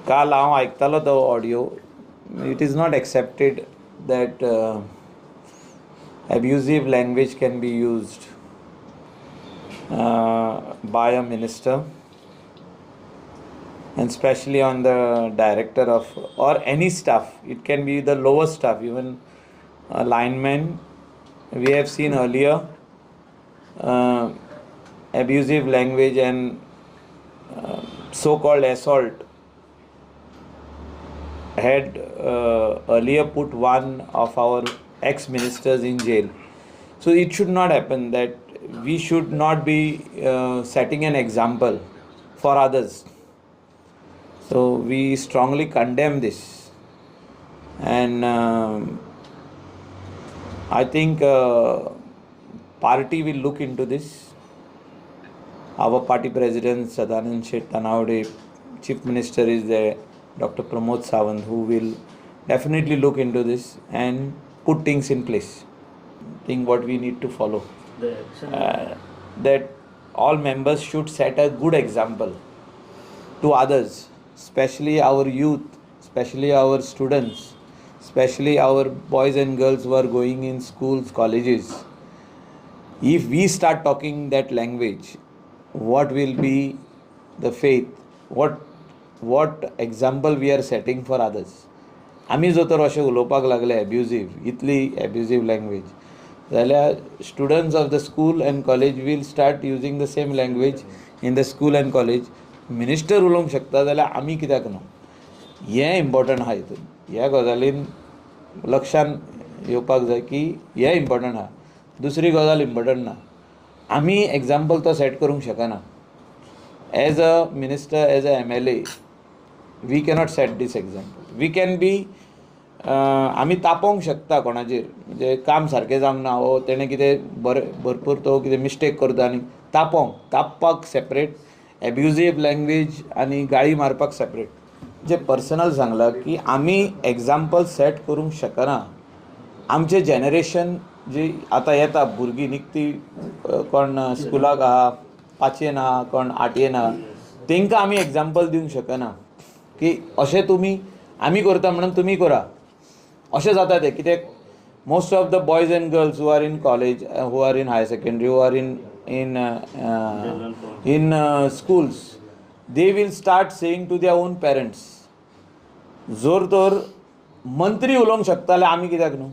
काल हांव आयकतालो तो audio. It is not accepted that abusive language can be used by a minister, and especially on the director of or any staff. It can be the lower staff, even linemen. We have seen earlier abusive language and so-called assault had earlier put one of our ex-ministers in jail. So it should not happen. That we should not be setting an example for others. So we strongly condemn this, and I think party will look into this. Our party president Sadanand Shet Tanawade, chief minister is there, Dr. Pramod Sawant, who will definitely look into this and put things in place. I think what we need to follow, that all members should set a good example to others, especially our youth, especially our students, especially our boys and girls who are going in schools, colleges. If we start talking that language, what will be the faith? What example we are setting for others? आमी जो तर अशें उलोवपाक लागले abusive, इतली abusive language, जाल्यार students of the school and college will start using the same language in the school and college. Minister उलोवंक शकता जाल्यार आमी कित्याक न्हू? हें इम्पॉर्टंट आहा हितून. ह्या गजालीन लक्षान येवपाक जाय की हें इम्पॉर्टंट आहा. दुसरी गजाल इम्पॉर्टंट ना. आमी एग्जाम्पल तो सेट करूंक शकना. As a minister, as a MLA, we cannot set this example. We can be आमी तापोवंक शकता कोणाचेर, म्हणजे काम सारकें जावंक ना, वो तेणें कितें भरपूर तो कितें मिस्टेक करता आनी तापपाक सेपरेट, एब्युजीव लँग्वेज आनी गाळी मारपाक सेपरेट. जे पर्सनल सांगलां की आमी एग्जाम्पल सेट करूंक शकना. आमचें जेनरेशन जी आतां येता, भुरगीं निकती, कोण स्कुलाक आहा 5येन आहा, कोण 8येन आहा, तांकां आमी एग्जाम्पल दिवंक शकना की अशें तुमी आमी करता म्हणून तुमी करा. अशें जाता तें कित्याक most of the boys and girls who are in college, who are in higher secondary, who are in schools, they will start saying to their own parents, जोर तर मंत्री उलोवंक शकता जाल्यार आमी कित्याक न्हू?